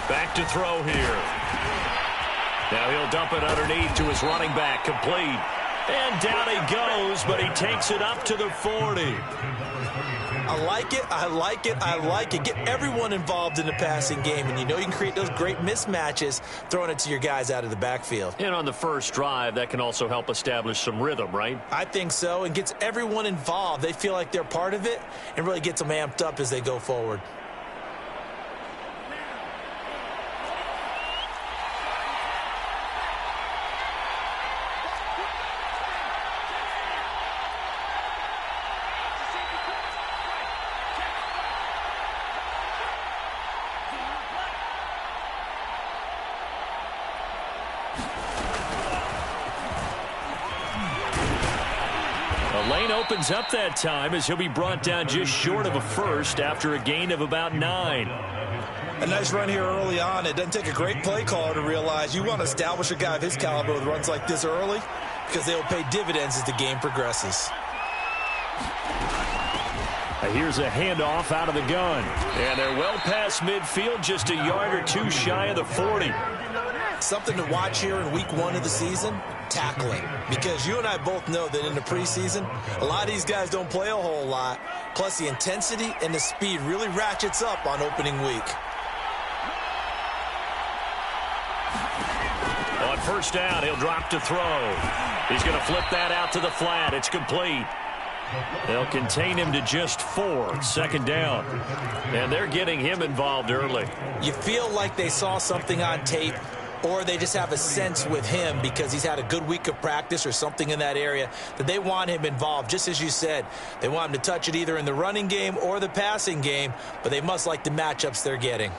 Back to throw here. Now he'll dump it underneath to his running back, complete. And down he goes, but he takes it up to the 40. I like it, I like it, I like it. Get everyone involved in the passing game, and you know you can create those great mismatches throwing it to your guys out of the backfield. And on the first drive, that can also help establish some rhythm, right? I think so, and gets everyone involved. They feel like they're part of it and really gets them amped up as they go forward. Opens up that time as he'll be brought down just short of a first after a gain of about 9. A nice run here early on. It doesn't take a great play caller to realize you want to establish a guy of his caliber with runs like this early because they will pay dividends as the game progresses. Here's a handoff out of the gun. And they're well past midfield, just a yard or two shy of the 40. Something to watch here in week 1 of the season, tackling. Because you and I both know that in the preseason, a lot of these guys don't play a whole lot. Plus the intensity and the speed really ratchets up on opening week. On first down, he'll drop to throw. He's going to flip that out to the flat. It's complete. They'll contain him to just 4. Second down. And they're getting him involved early. You feel like they saw something on tape, or they just have a sense with him because he's had a good week of practice or something in that area that they want him involved. Just as you said, they want him to touch it either in the running game or the passing game, but they must like the matchups they're getting.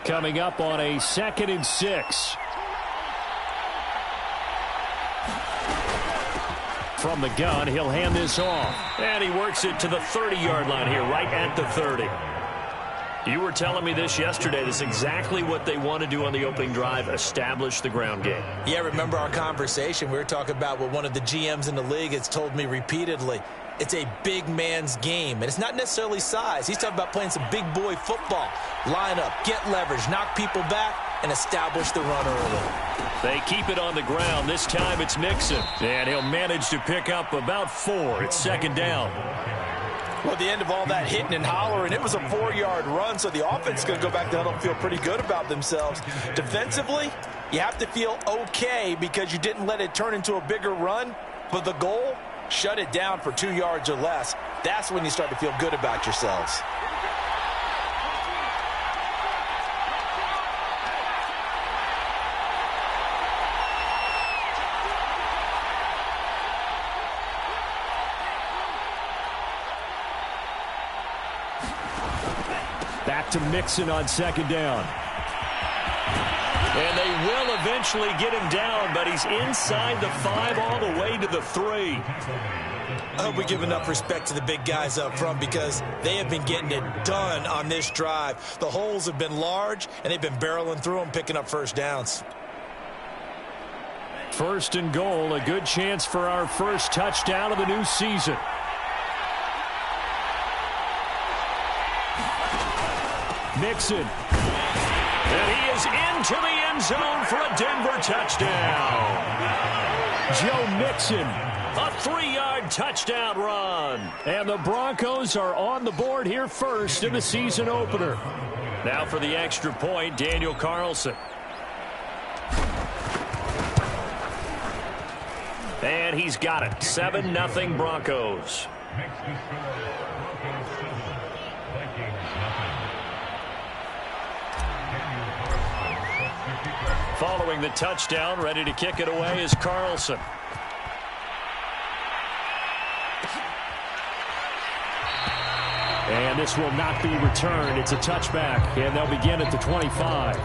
Coming up on a 2nd and 6. From the gun, he'll hand this off. And he works it to the 30-yard line here, right at the 30. You were telling me this yesterday. This is exactly what they want to do on the opening drive, establish the ground game. Yeah, remember our conversation? We were talking about what one of the GMs in the league has told me repeatedly. It's a big man's game, and it's not necessarily size. He's talking about playing some big boy football. Line up, get leverage, knock people back, and establish the run early. They keep it on the ground. This time it's Mixon, and he'll manage to pick up about 4. It's 2nd down. Well, at the end of all that hitting and hollering, it was a 4-yard run, so the offense is going to go back to huddle and feel pretty good about themselves. Defensively, you have to feel okay because you didn't let it turn into a bigger run, but the goal, shut it down for 2 yards or less. That's when you start to feel good about yourselves. Back to Mixon on 2nd down. And they will eventually get him down, but he's inside the 5 all the way to the 3. I hope we give enough respect to the big guys up front because they have been getting it done on this drive. The holes have been large, and they've been barreling through them, picking up first downs. 1st and goal, a good chance for our first touchdown of the new season. Mixon. And he is into the end zone for a Denver touchdown. Joe Mixon, a 3-yard touchdown run. And the Broncos are on the board here first in the season opener. Now for the extra point, Daniel Carlson. And he's got it. 7-0 Broncos. Following the touchdown, ready to kick it away is Carlson. And this will not be returned. It's a touchback, and they'll begin at the 25.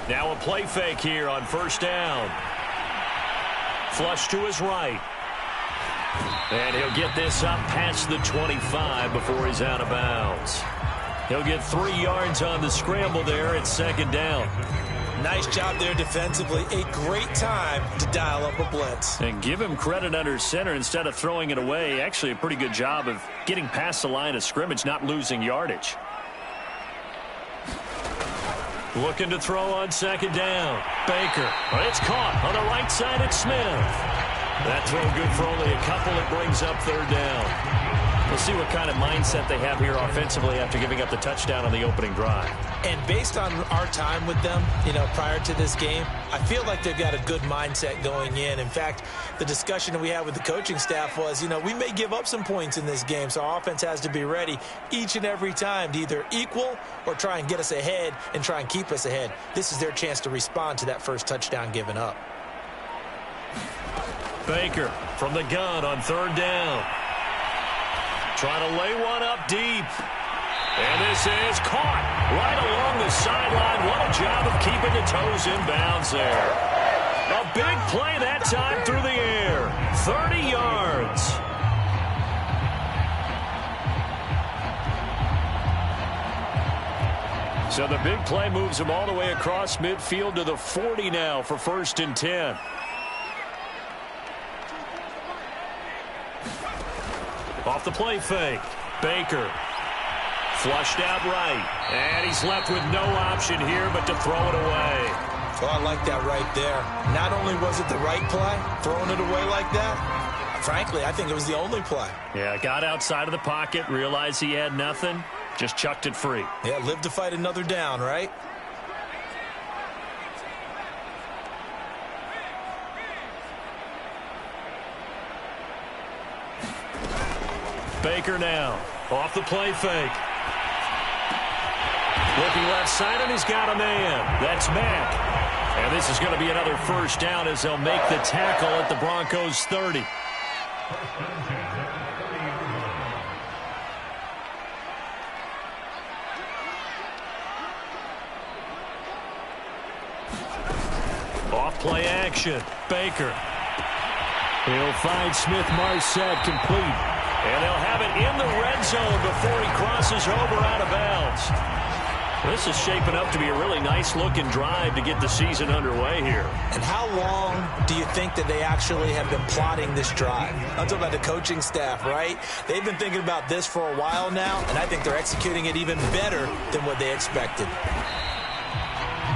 Now a play fake here on first down. Flush to his right. And he'll get this up past the 25 before he's out of bounds. He'll get 3 yards on the scramble there at second down. Nice job there defensively. A great time to dial up a blitz. And give him credit under center instead of throwing it away. Actually a pretty good job of getting past the line of scrimmage, not losing yardage. Looking to throw on second down. Baker. But it's caught on the right side at Smith. That throw good for only a couple. It brings up third down. We'll see what kind of mindset they have here offensively after giving up the touchdown on the opening drive. And based on our time with them, prior to this game, I feel like they've got a good mindset going in. In fact, the discussion that we had with the coaching staff was, we may give up some points in this game, so our offense has to be ready each and every time to either equal or try and get us ahead and try and keep us ahead. This is their chance to respond to that first touchdown given up. Baker from the gun on third down. Trying to lay one up deep. And this is caught right along the sideline. What a job of keeping the toes in bounds there. A big play that time through the air. 30 yards. So the big play moves him all the way across midfield to the 40 now for 1st and 10. Off the play fake. Baker. Flushed out right. And he's left with no option here but to throw it away. Well, I like that right there. Not only was it the right play, throwing it away like that, frankly, I think it was the only play. Yeah, got outside of the pocket, realized he had nothing, just chucked it free. Yeah, live to fight another down, right? Baker now, off the play fake. Looking left side, and he's got a man. That's Mack. And this is going to be another first down as they'll make the tackle at the Broncos 30. Off play action. Baker. He'll find Smith-Marsette complete. And they'll have it in the red zone before he crosses over out of bounds. This is shaping up to be a really nice-looking drive to get the season underway here. And how long do you think that they actually have been plotting this drive? I'm talking about the coaching staff, right? They've been thinking about this for a while now, and I think they're executing it even better than what they expected.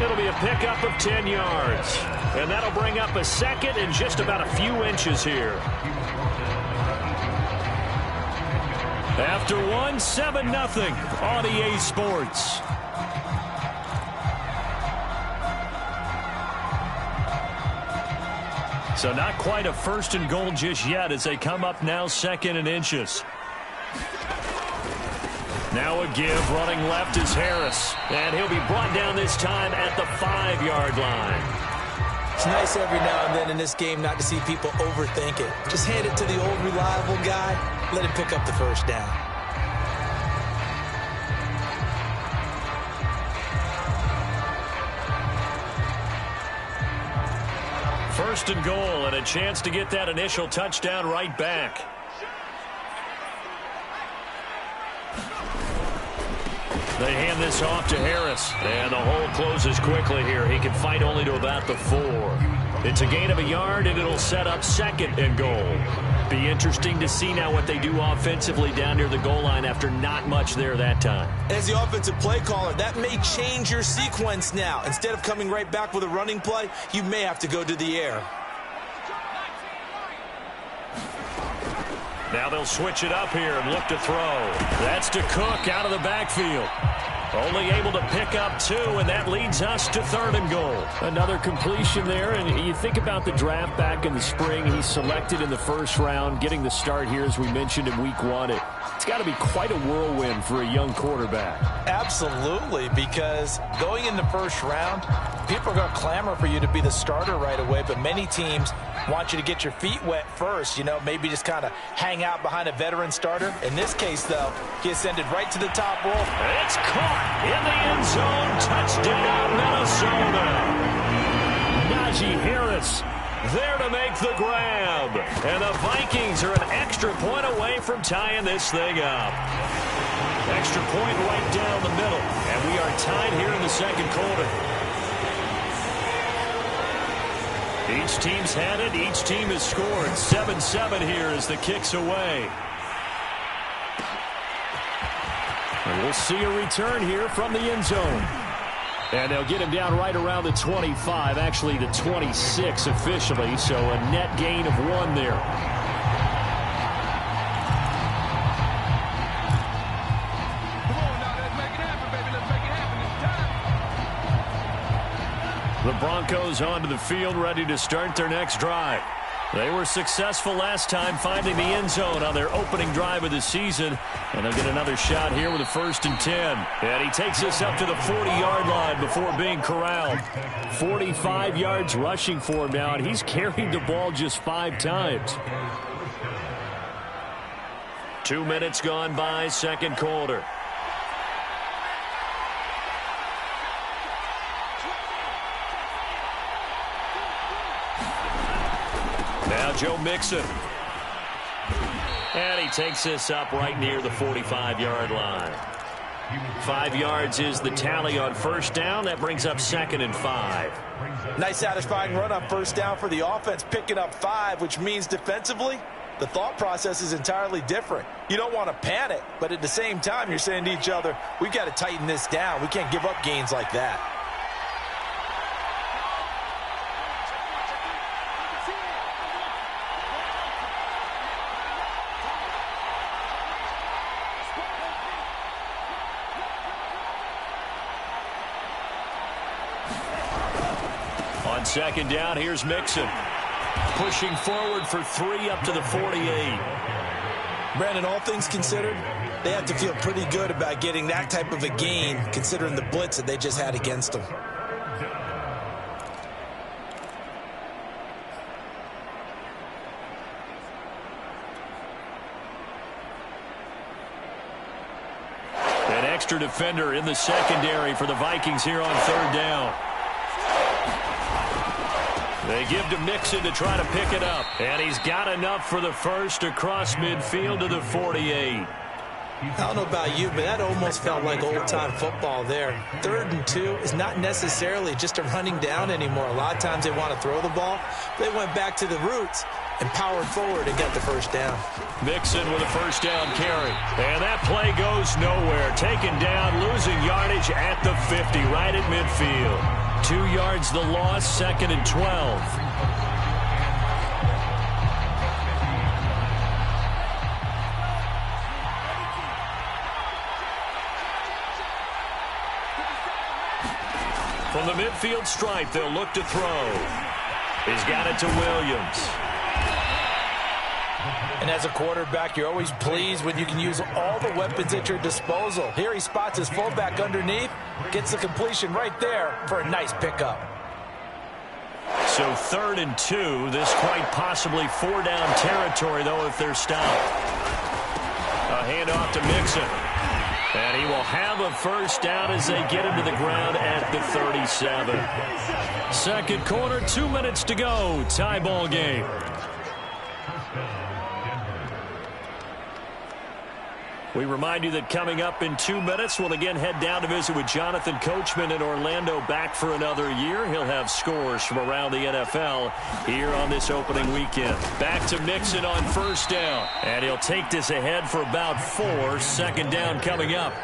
It'll be a pickup of 10 yards. And that'll bring up a second and just about a few inches here. After 7-0 on EA Sports. So not quite a 1st and goal just yet as they come up now 2nd and inches. Now a give, running left is Harris. And he'll be brought down this time at the 5-yard line. It's nice every now and then in this game not to see people overthink it. Just hand it to the old reliable guy. Let him pick up the first down. First and goal and a chance to get that initial touchdown right back. They hand this off to Harris. And the hole closes quickly here. He can fight only to about the 4. It's a gain of a yard, and it'll set up 2nd and goal. Be interesting to see now what they do offensively down near the goal line after not much there that time. As the offensive play caller, that may change your sequence now. Instead of coming right back with a running play, you may have to go to the air. Now they'll switch it up here and look to throw. That's to Cook out of the backfield. Only able to pick up 2, and that leads us to 3rd and goal. Another completion there, and you think about the draft back in the spring. He's selected in the 1st round, getting the start here, as we mentioned, in week 1. It's got to be quite a whirlwind for a young quarterback. Absolutely, because going in the 1st round, people are going to clamor for you to be the starter right away, but many teams want you to get your feet wet first, maybe just kind of hang out behind a veteran starter. In this case, though, he ascended right to the top roll. It's caught in the end zone. Touchdown, Minnesota. Thomas there to make the grab. And the Vikings are an extra point away from tying this thing up. Extra point right down the middle. And we are tied here in the second quarter. Each team's had it. Each team has scored. 7-7 here as the kick's away. And we'll see a return here from the end zone. And they'll get him down right around the 25, actually the 26 officially, so a net gain of 1 there. Come on now, let's make it happen, baby. Let's make it happen. It's time. The Broncos onto the field, ready to start their next drive. They were successful last time finding the end zone on their opening drive of the season. And they'll get another shot here with a 1st and 10. And he takes us up to the 40-yard line before being corralled. 45 yards rushing for him now, and he's carried the ball just 5 times. 2 minutes gone by, second quarter. Now Joe Mixon. And he takes this up right near the 45-yard line. 5 yards is the tally on first down. That brings up 2nd and 5. Nice satisfying run on first down for the offense, picking up 5, which means defensively, the thought process is entirely different. You don't want to panic, but at the same time, you're saying to each other, we've got to tighten this down. We can't give up gains like that. On second down, here's Mixon. Pushing forward for 3 up to the 48. Brandon, all things considered, they have to feel pretty good about getting that type of a gain, considering the blitz that they just had against them. An extra defender in the secondary for the Vikings here on 3rd down. They give to Mixon to try to pick it up. And he's got enough for the first across midfield to the 48. I don't know about you, but that almost felt like old-time football there. 3rd and 2 is not necessarily just a running down anymore. A lot of times they want to throw the ball. They went back to the roots and powered forward and got the first down. Mixon with a first down carry. And that play goes nowhere. Taken down, losing yardage at the 50, right at midfield. 2 yards the loss, 2nd and 12. From the midfield stripe, they'll look to throw. He's got it to Williams. And as a quarterback, you're always pleased when you can use all the weapons at your disposal. Here he spots his fullback underneath, gets the completion right there for a nice pickup. So 3rd and 2, this quite possibly 4-down territory, though, if they're stopped. A handoff to Mixon. And he will have a first down as they get him to the ground at the 37. Second quarter, 2 minutes to go. Tie ball game. We remind you that coming up in 2 minutes, we'll again head down to visit with Jonathan Coachman in Orlando, back for another year. He'll have scores from around the NFL here on this opening weekend. Back to Mixon on first down, and he'll take this ahead for about 4. 2nd down coming up.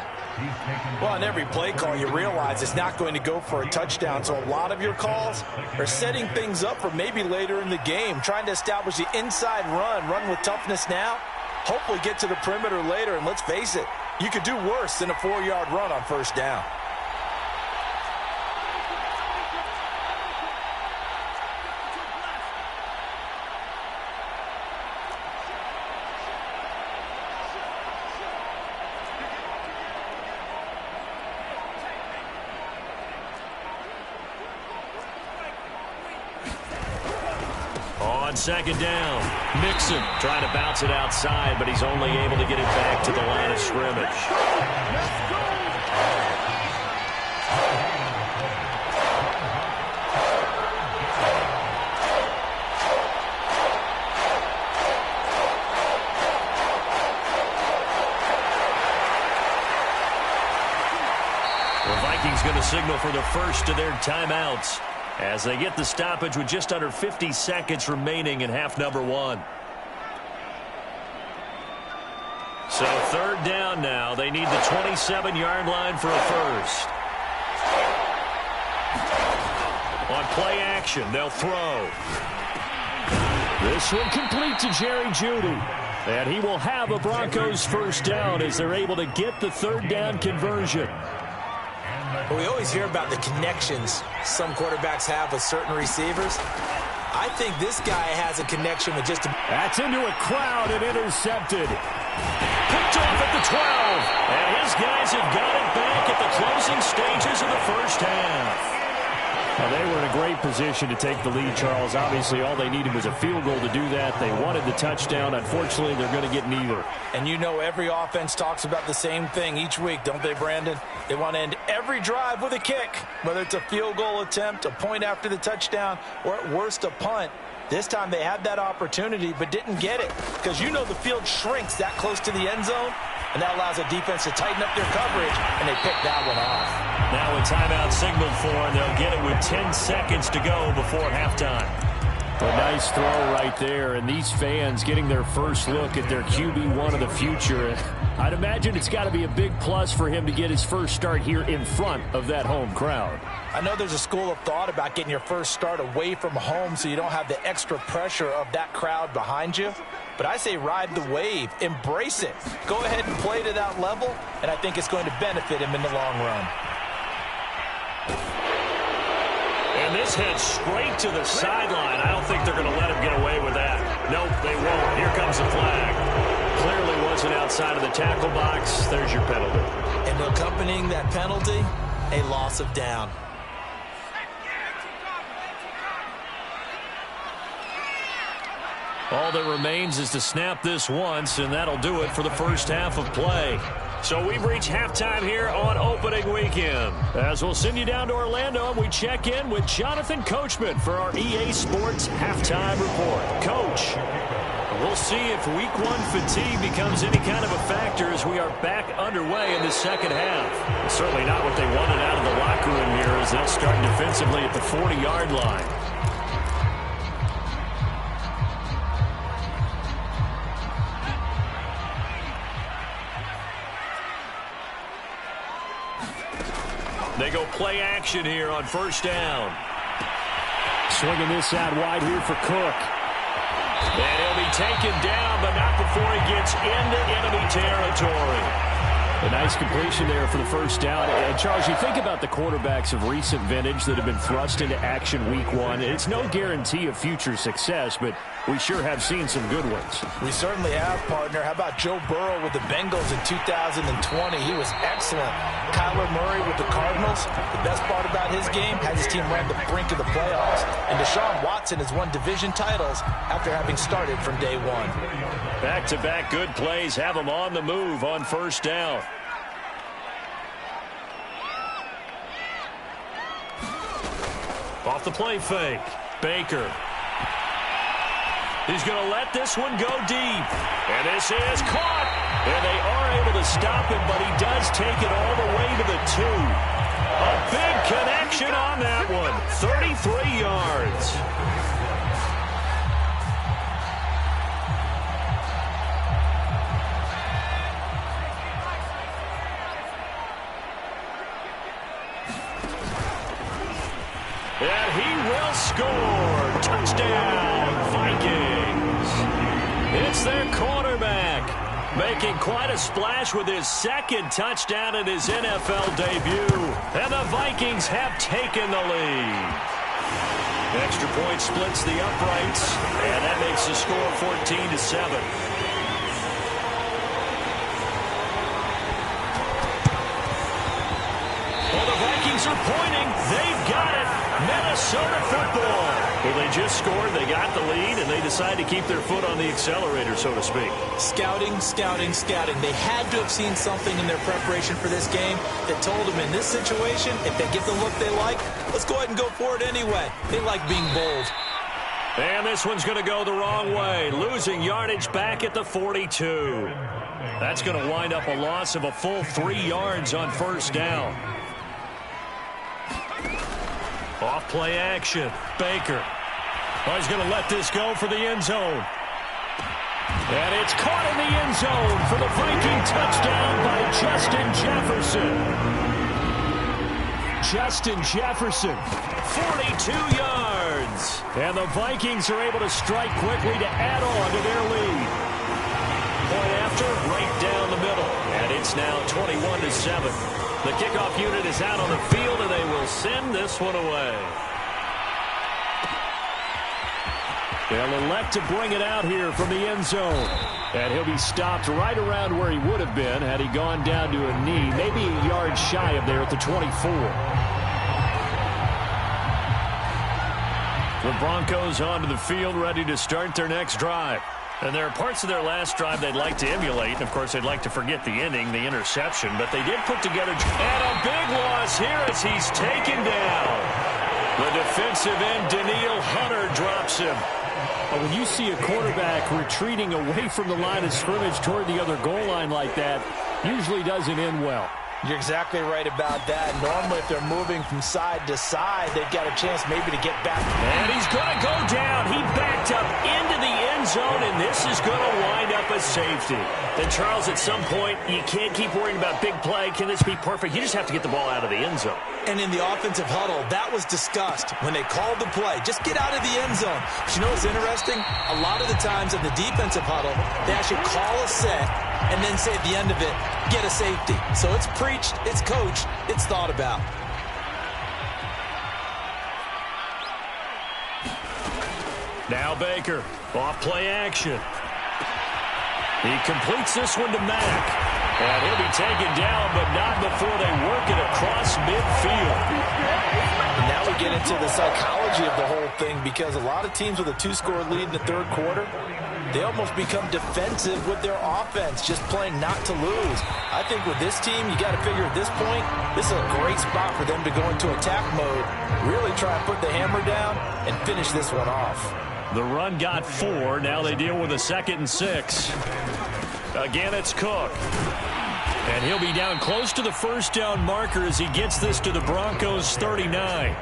Well, on every play call, you realize it's not going to go for a touchdown, so a lot of your calls are setting things up for maybe later in the game, trying to establish the inside run with toughness now. Hopefully get to the perimeter later, and let's face it, you could do worse than a 4-yard run on first down. On second down, Mixon trying to bounce it outside, but he's only able to get it back to the line of scrimmage. signal for the first of their timeouts as they get the stoppage with just under 50 seconds remaining in half number one. So third down now. They need the 27-yard line for a first. On play action, they'll throw. This one complete to Jerry Jeudy. And he will have a Broncos first down as they're able to get the third down conversion. Well, we always hear about the connections some quarterbacks have with certain receivers. I think this guy has a connection with just a... That's into a crowd and intercepted. Picked off at the 12. And his guys have got it back at the closing stages of the first half. Well, they were in a great position to take the lead, Charles. Obviously, all they needed was a field goal to do that. They wanted the touchdown. Unfortunately, they're going to get neither. And you know every offense talks about the same thing each week, don't they, Brandon? They want to end every drive with a kick, whether it's a field goal attempt, a point after the touchdown, or at worst a punt. This time they had that opportunity but didn't get it because you know the field shrinks that close to the end zone, and that allows a defense to tighten up their coverage, and they pick that one off. Now a timeout signaled for, and they'll get it with 10 seconds to go before halftime. A nice throw right there, and these fans getting their first look at their QB1 of the future. I'd imagine it's got to be a big plus for him to get his first start here in front of that home crowd. I know there's a school of thought about getting your first start away from home so you don't have the extra pressure of that crowd behind you. But I say ride the wave. Embrace it. Go ahead and play to that level, and I think it's going to benefit him in the long run. And this heads straight to the sideline. I don't think they're going to let him get away with that. Nope, they won't. Here comes the flag. Clearly wasn't outside of the tackle box. There's your penalty. And accompanying that penalty, a loss of down. All that remains is to snap this once, and that'll do it for the first half of play. So we've reached halftime here on opening weekend. As we'll send you down to Orlando, and we check in with Jonathan Coachman for our EA Sports Halftime Report. Coach, we'll see if Week 1 fatigue becomes any kind of a factor as we are back underway in the second half. It's certainly not what they wanted out of the locker room here as they'll start defensively at the 40-yard line. They go play action here on first down. Swinging this out wide here for Cook. And he'll be taken down, but not before he gets into enemy territory. A nice completion there for the first down. And Charles, you think about the quarterbacks of recent vintage that have been thrust into action Week 1. It's no guarantee of future success, but we sure have seen some good ones. We certainly have, partner. How about Joe Burrow with the Bengals in 2020? He was excellent. Kyler Murray with the Cardinals. The best part about his game, has his team run the brink of the playoffs. And Deshaun Watson has won division titles after having started from day one. Back-to-back good plays have them on the move on first down. Off the play fake. Baker. He's going to let this one go deep. And this is caught. And they are able to stop him, but he does take it all the way to the 2. A big connection on that one. 33 yards. And he will score. Touchdown, Vikings. It's their quarterback making quite a splash with his second touchdown in his NFL debut. And the Vikings have taken the lead. Extra point splits the uprights, and that makes the score 14-7. Well, the Vikings are pointing. They've got it. Minnesota football. Well, they just scored, they got the lead, and they decide to keep their foot on the accelerator, so to speak. Scouting, scouting, scouting. They had to have seen something in their preparation for this game that told them in this situation, if they get the look they like, let's go ahead and go for it anyway. They like being bold. And this one's going to go the wrong way, losing yardage back at the 42. That's going to wind up a loss of a full 3 yards on first down. Off play action. Baker. Oh, he's going to let this go for the end zone. And it's caught in the end zone for the Viking touchdown by Justin Jefferson. Justin Jefferson, 42 yards. And the Vikings are able to strike quickly to add on to their lead. Point after, right down the middle. And it's now 21-7. The kickoff unit is out on the field, and they will send this one away. They'll elect to bring it out here from the end zone. And he'll be stopped right around where he would have been had he gone down to a knee, maybe a yard shy of there at the 24. The Broncos onto the field, ready to start their next drive. And there are parts of their last drive they'd like to emulate. Of course, they'd like to forget the ending, the interception. But they did put together. And a big loss here as he's taken down. The defensive end, Danielle Hunter, drops him. When you see a quarterback retreating away from the line of scrimmage toward the other goal line like that, usually doesn't end well. You're exactly right about that. Normally, if they're moving from side to side, they've got a chance maybe to get back. And he's going to go down. He backed up into the end zone, and this is going to wind up a safety. And, Charles, at some point, you can't keep worrying about big play. Can this be perfect? You just have to get the ball out of the end zone. And in the offensive huddle, that was discussed when they called the play. Just get out of the end zone. But you know what's interesting? A lot of the times in the defensive huddle, they actually call a set and then say at the end of it, get a safety. So it's preached, it's coached, it's thought about. Now Baker, off play action. He completes this one to Mack. And he'll be taken down, but not before they work it across midfield. Now we get into the psychology of the whole thing, because a lot of teams with a two-score lead in the third quarter, they almost become defensive with their offense, just playing not to lose. I think with this team, you got to figure at this point, this is a great spot for them to go into attack mode, really try and put the hammer down and finish this one off. The run got 4. Now they deal with a 2nd and 6. Again, it's Cook. And he'll be down close to the first down marker as he gets this to the Broncos' 39.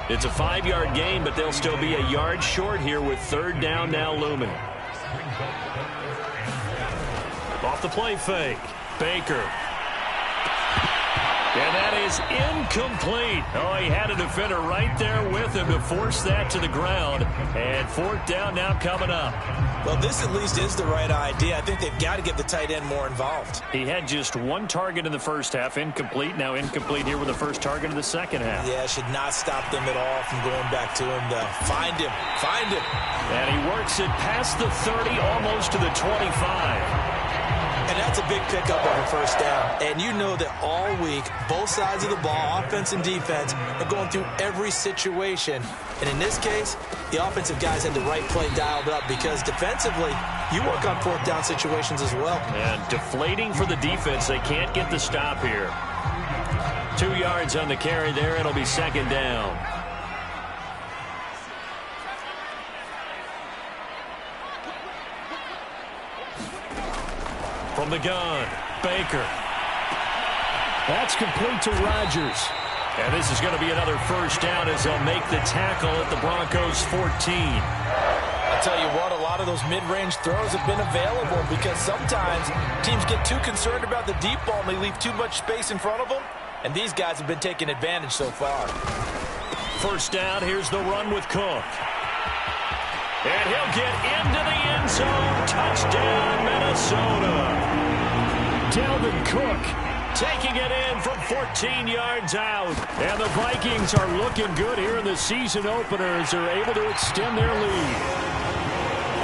It's a 5-yard gain, but they'll still be a yard short here with 3rd down now looming. Off the play fake. Baker. And that is incomplete. Oh, he had a defender right there with him to force that to the ground. And 4th down now coming up. Well, this at least is the right idea. I think they've got to get the tight end more involved. He had just 1 target in the first half, incomplete. Now incomplete here with the first target in the second half. Yeah, should not stop them at all from going back to him, though. Find him. Find him. And he works it past the 30, almost to the 25. And that's a big pickup on the first down. And you know that all week, both sides of the ball, offense and defense, are going through every situation. And in this case, the offensive guys had the right play dialed up, because defensively, you work on 4th down situations as well. And deflating for the defense. They can't get the stop here. 2 yards on the carry there. It'll be 2nd down. From the gun, Baker. That's complete to Rodgers. And this is going to be another first down as they'll make the tackle at the Broncos' 14. I'll tell you what, a lot of those mid-range throws have been available, because sometimes teams get too concerned about the deep ball and they leave too much space in front of them. And these guys have been taking advantage so far. First down, here's the run with Cook. And he'll get into the end zone. Touchdown, Minnesota. Dalvin Cook taking it in from 14 yards out. And the Vikings are looking good here in the season opener as they're able to extend their lead.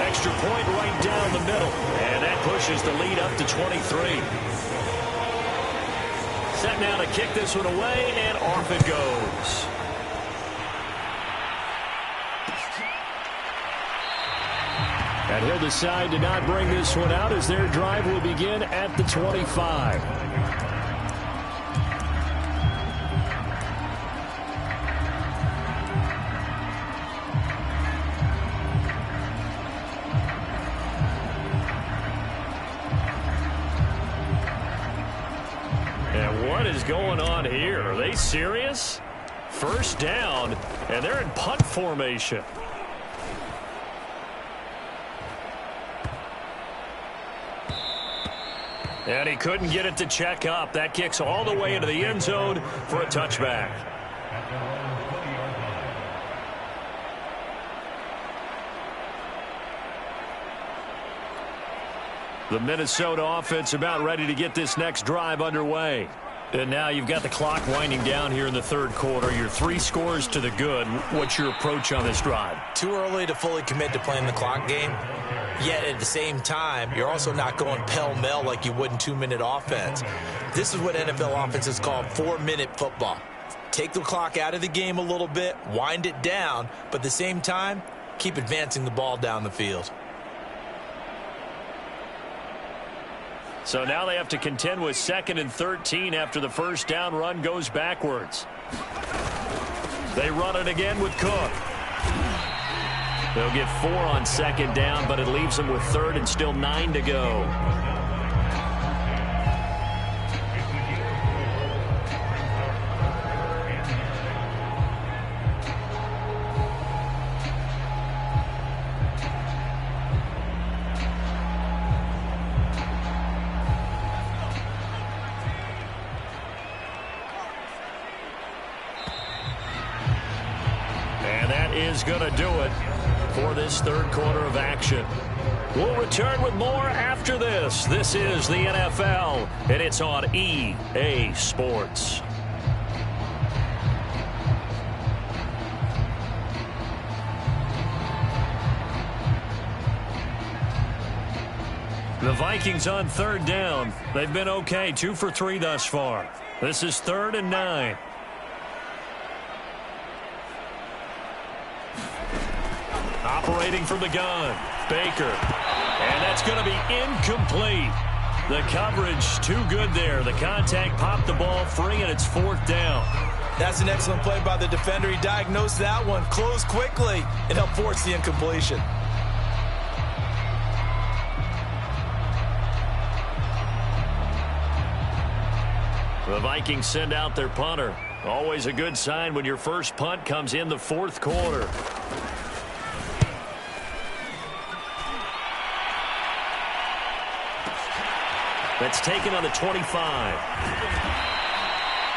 Extra point right down the middle. And that pushes the lead up to 23. Set now to kick this one away, and off it goes. And he'll decide to not bring this one out as their drive will begin at the 25. And what is going on here? Are they serious? First down, and they're in punt formation. And he couldn't get it to check up. That kicks all the way into the end zone for a touchback. The Minnesota offense about ready to get this next drive underway. And now you've got the clock winding down here in the third quarter. You're 3 scores to the good. What's your approach on this drive? Too early to fully commit to playing the clock game. Yet at the same time, you're also not going pell-mell like you would in 2-minute offense. This is what NFL offenses call 4-minute football. Take the clock out of the game a little bit, wind it down, but at the same time, keep advancing the ball down the field. So now they have to contend with 2nd and 13 after the first down run goes backwards. They run it again with Cook. They'll get 4 on 2nd down, but it leaves them with 3rd and still 9 to go. Is going to do it for this third quarter of action. We'll return with more after this. This is the NFL, and it's on EA Sports. The Vikings on 3rd down. They've been okay, 2 for 3 thus far. This is 3rd and 9. Operating from the gun, Baker. And that's going to be incomplete. The coverage too good there. The contact popped the ball free, and it's 4th down. That's an excellent play by the defender. He diagnosed that one, closed quickly, and helped force the incompletion. The Vikings send out their punter. Always a good sign when your first punt comes in the 4th quarter. That's taken on the 25.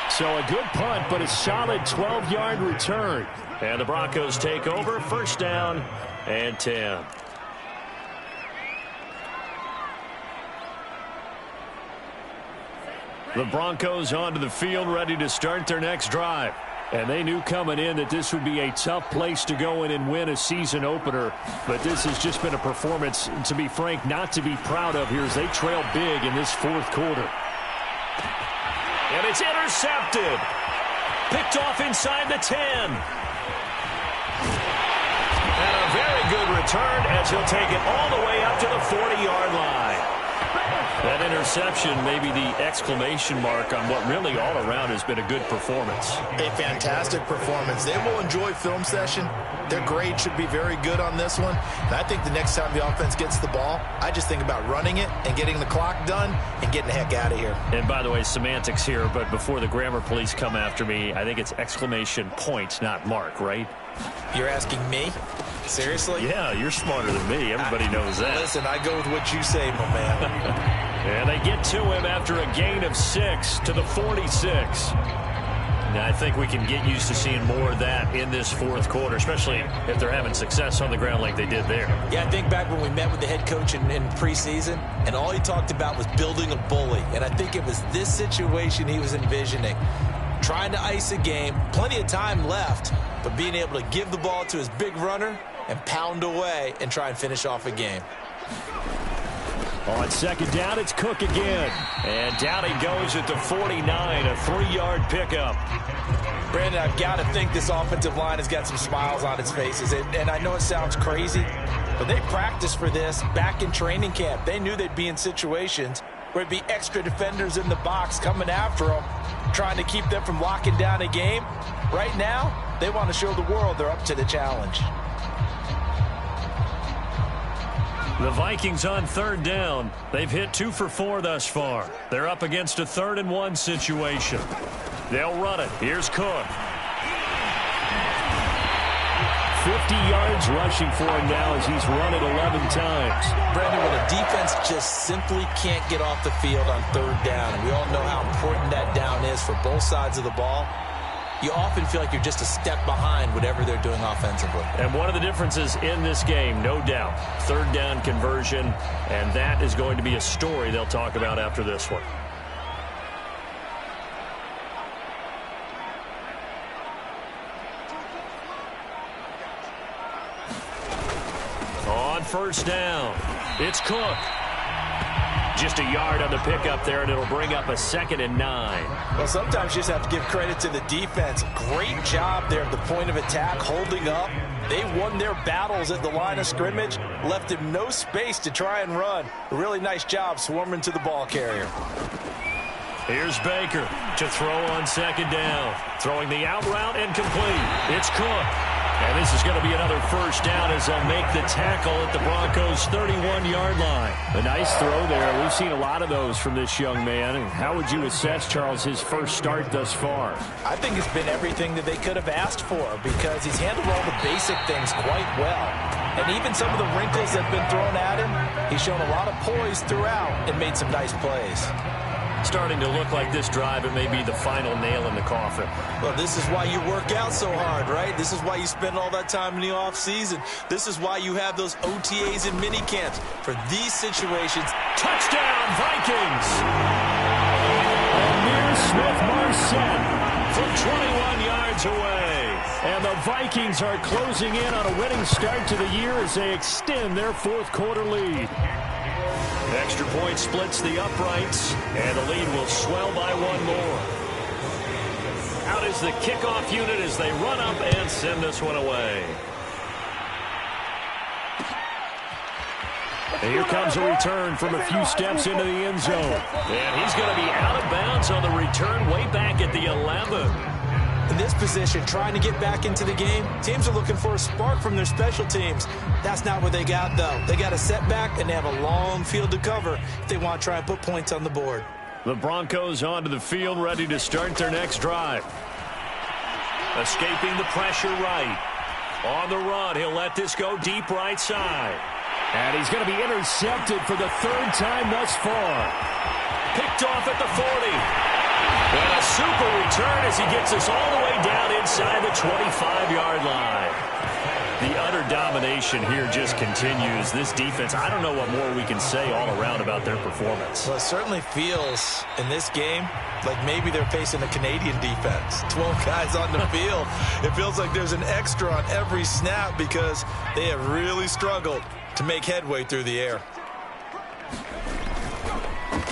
So a good punt, but a solid 12-yard return. And the Broncos take over, 1st down and 10. The Broncos onto the field, ready to start their next drive. And they knew coming in that this would be a tough place to go in and win a season opener. But this has just been a performance, to be frank, not to be proud of here as they trail big in this 4th quarter. And it's intercepted. Picked off inside the 10. And a very good return as he'll take it all the way up to the 40-yard line. That interception may be the exclamation mark on what really all around has been a good performance. A fantastic performance. They will enjoy film session. Their grade should be very good on this one. And I think the next time the offense gets the ball, I just think about running it and getting the clock done and getting the heck out of here. And by the way, semantics here, but before the grammar police come after me, I think it's exclamation point, not mark, right? You're asking me? Seriously? Yeah, you're smarter than me. Everybody knows that. Listen, I go with what you say, my man. And they get to him after a gain of 6 to the 46. Now, I think we can get used to seeing more of that in this 4th quarter, especially if they're having success on the ground like they did there. Yeah, I think back when we met with the head coach in preseason, and all he talked about was building a bully. And I think it was this situation he was envisioning. Trying to ice a game, plenty of time left, but being able to give the ball to his big runner and pound away and try and finish off a game. On 2nd down, it's Cook again. And down he goes at the 49, a 3-yard pickup. Brandon, I've got to think this offensive line has got some smiles on its faces. And I know it sounds crazy, but they practiced for this back in training camp. They knew they'd be in situations where it'd be extra defenders in the box coming after them, trying to keep them from locking down a game. Right now, they want to show the world they're up to the challenge. The Vikings on 3rd down. They've hit 2 for 4 thus far. They're up against a 3rd and 1 situation. They'll run it. Here's Cook. 50 yards rushing for him now as he's run it 11 times. Brandon, when a defense just simply can't get off the field on third down, and we all know how important that down is for both sides of the ball, you often feel like you're just a step behind whatever they're doing offensively. And one of the differences in this game, no doubt, third down conversion, and that is going to be a story they'll talk about after this one. On first down, it's Cook. Just a yard on the pickup there, and it'll bring up a 2nd and 9. Well, sometimes you just have to give credit to the defense. Great job there at the point of attack, holding up. They won their battles at the line of scrimmage, left him no space to try and run. A really nice job swarming to the ball carrier. Here's Baker to throw on 2nd down. Throwing the out route and complete. It's Cook. And this is going to be another first down as they'll make the tackle at the Broncos' 31-yard line. A nice throw there. We've seen a lot of those from this young man. And how would you assess, Charles, his first start thus far? I think it's been everything that they could have asked for because he's handled all the basic things quite well. And even some of the wrinkles that have been thrown at him, he's shown a lot of poise throughout and made some nice plays. Starting to look like this drive, it may be the final nail in the coffin. Well, this is why you work out so hard, right? This is why you spend all that time in the offseason. This is why you have those OTAs and mini camps. For these situations. Touchdown, Vikings! Amir Smith-Marset from 21 yards away. And the Vikings are closing in on a winning start to the year as they extend their fourth quarter lead. Extra point splits the uprights, and the lead will swell by one more. Out is the kickoff unit as they run up and send this one away. And here comes a return from a few steps into the end zone. And he's going to be out of bounds on the return way back at the 11. In this position, trying to get back into the game, teams are looking for a spark from their special teams. That's not what they got, though. They got a setback, and they have a long field to cover if they want to try and put points on the board. The Broncos onto the field, ready to start their next drive. Escaping the pressure right. On the run, he'll let this go deep right side. And he's going to be intercepted for the 3rd time thus far. Picked off at the 40. And a super return as he gets us all the way down inside the 25-yard line. The utter domination here just continues. This defense, I don't know what more we can say all around about their performance. Well, it certainly feels in this game like maybe they're facing a Canadian defense. 12 guys on the field. It feels like there's an extra on every snap because they have really struggled to make headway through the air.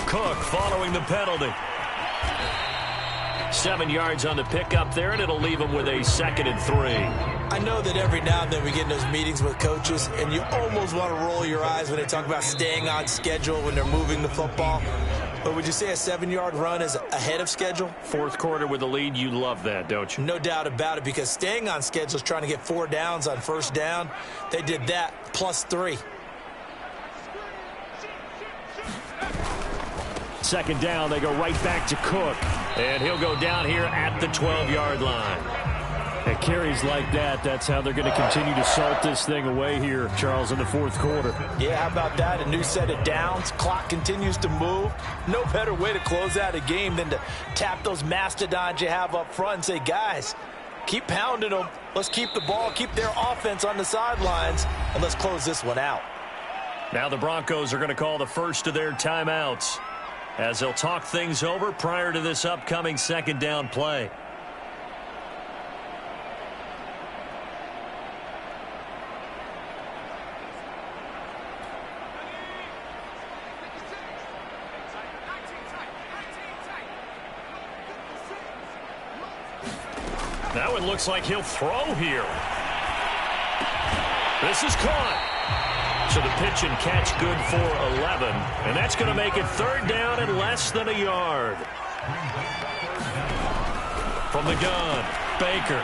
Cook following the penalty. 7 yards on the pickup there, and it'll leave him with a 2nd and 3. I know that every now and then we get in those meetings with coaches, and you almost want to roll your eyes when they talk about staying on schedule when they're moving the football. But would you say a 7-yard run is ahead of schedule? Fourth quarter with the lead, you love that, don't you? No doubt about it, because staying on schedule is trying to get 4 downs on first down. They did that, plus 3. 2nd down, they go right back to Cook. And he'll go down here at the 12-yard line. And carries like that, that's how they're going to continue to salt this thing away here, Charles, in the fourth quarter. Yeah, how about that? A new set of downs. Clock continues to move. No better way to close out a game than to tap those mastodons you have up front and say, guys, keep pounding them. Let's keep the ball, keep their offense on the sidelines, and let's close this one out. Now the Broncos are going to call the first of their timeouts as they'll talk things over prior to this upcoming 2nd down play. Now it looks like he'll throw here. This is caught. So the pitch and catch good for 11. And that's going to make it 3rd down and less than a yard. From the gun, Baker.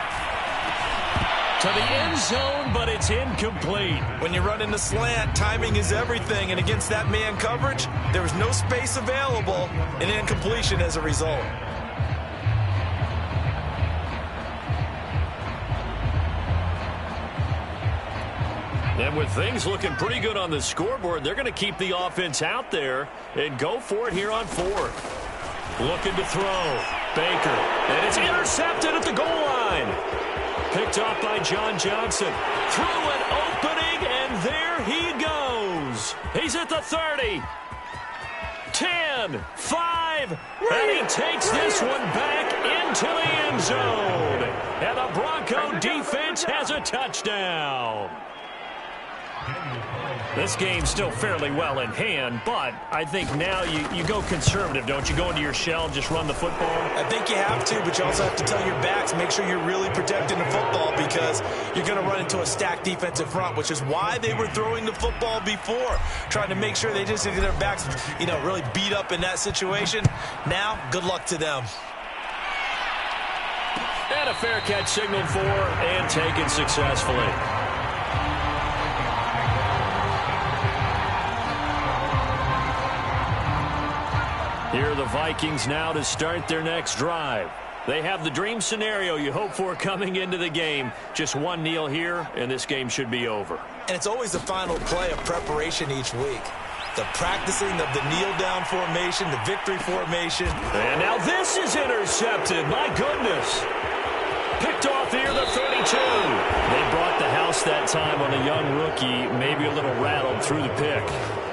To the end zone, but it's incomplete. When you run in the slant, timing is everything. And against that man coverage, there was no space available, and incompletion as a result. And with things looking pretty good on the scoreboard, they're going to keep the offense out there and go for it here on 4th. Looking to throw. Baker. And it's intercepted at the goal line. Picked off by John Johnson. Through an opening, and there he goes. He's at the 30. 10, 5, and he takes this one back into the end zone. And the Bronco defense has a touchdown. This game's still fairly well in hand, but I think now you go conservative, don't you? Go into your shell and just run the football? I think you have to, but you also have to tell your backs, make sure you're really protecting the football because you're going to run into a stacked defensive front, which is why they were throwing the football before, trying to make sure they just get their backs, really beat up in that situation. Now, good luck to them. And a fair catch signaled for and taken successfully. Here are the Vikings now to start their next drive. They have the dream scenario you hope for coming into the game. Just one kneel here, and this game should be over. And it's always the final play of preparation each week. The practicing of the kneel-down formation, the victory formation. And now this is intercepted. My goodness. Picked off here, the 32. They brought the house that time on a young rookie, maybe a little rattled through the pick.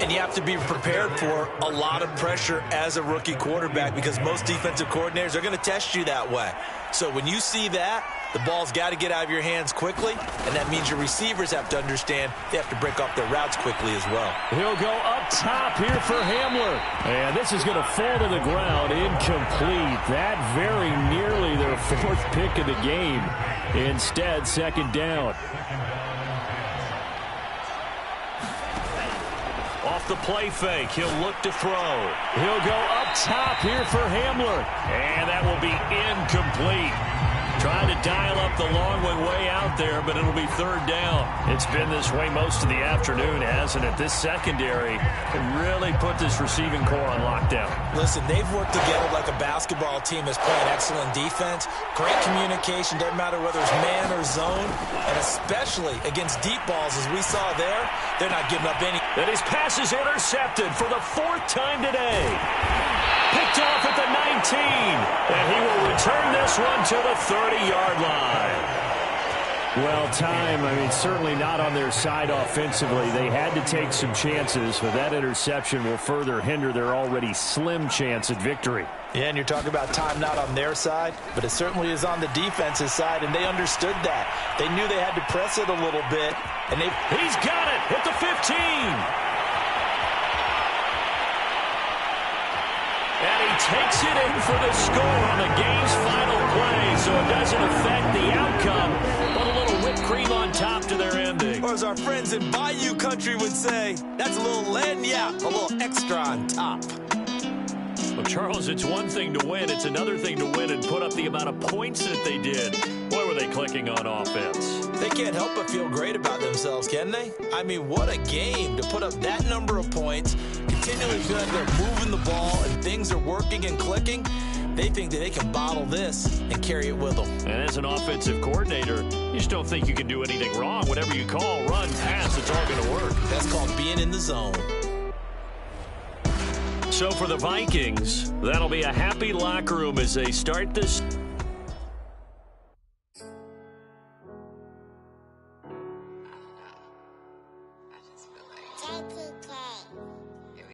And you have to be prepared for a lot of pressure as a rookie quarterback because most defensive coordinators are going to test you that way. So when you see that, the ball's got to get out of your hands quickly, and that means your receivers have to understand they have to break off their routes quickly as well. He'll go up top here for Hamler. And this is going to fall to the ground, incomplete. That very nearly their 4th pick of the game. Instead, 2nd down. Off the play fake, he'll look to throw. He'll go up top here for Hamler. And that will be incomplete. Trying to dial up the long way out there, but it'll be 3rd down. It's been this way most of the afternoon, hasn't it? This secondary can really put this receiving core on lockdown. Listen, they've worked together like a basketball team that's playing excellent defense. Great communication, doesn't matter whether it's man or zone, and especially against deep balls, as we saw there, they're not giving up any. And his pass is intercepted for the 4th time today. Picked off at the 19, and he will return this one to the 30-yard line. Well, time, certainly not on their side offensively. They had to take some chances, but that interception will further hinder their already slim chance at victory. Yeah, and you're talking about time not on their side, but it certainly is on the defense's side, and they understood that. They knew they had to press it a little bit, and he's got it at the 15. And he takes it in for the score on the game's final play, so it doesn't affect the outcome, but a little whipped cream on top to their ending. Or as our friends in Bayou Country would say, that's a little lagniappe, a little extra on top. Well, Charles, it's one thing to win. It's another thing to win and put up the amount of points that they did. Boy, were they clicking on offense. They can't help but feel great about themselves, can they? What a game to put up that number of points, continually feel like they're moving the ball and things are working and clicking. They think that they can bottle this and carry it with them. And as an offensive coordinator, you just don't think you can do anything wrong. Whatever you call, run, pass, it's all going to work. That's called being in the zone. So for the Vikings, that'll be a happy locker room as they start this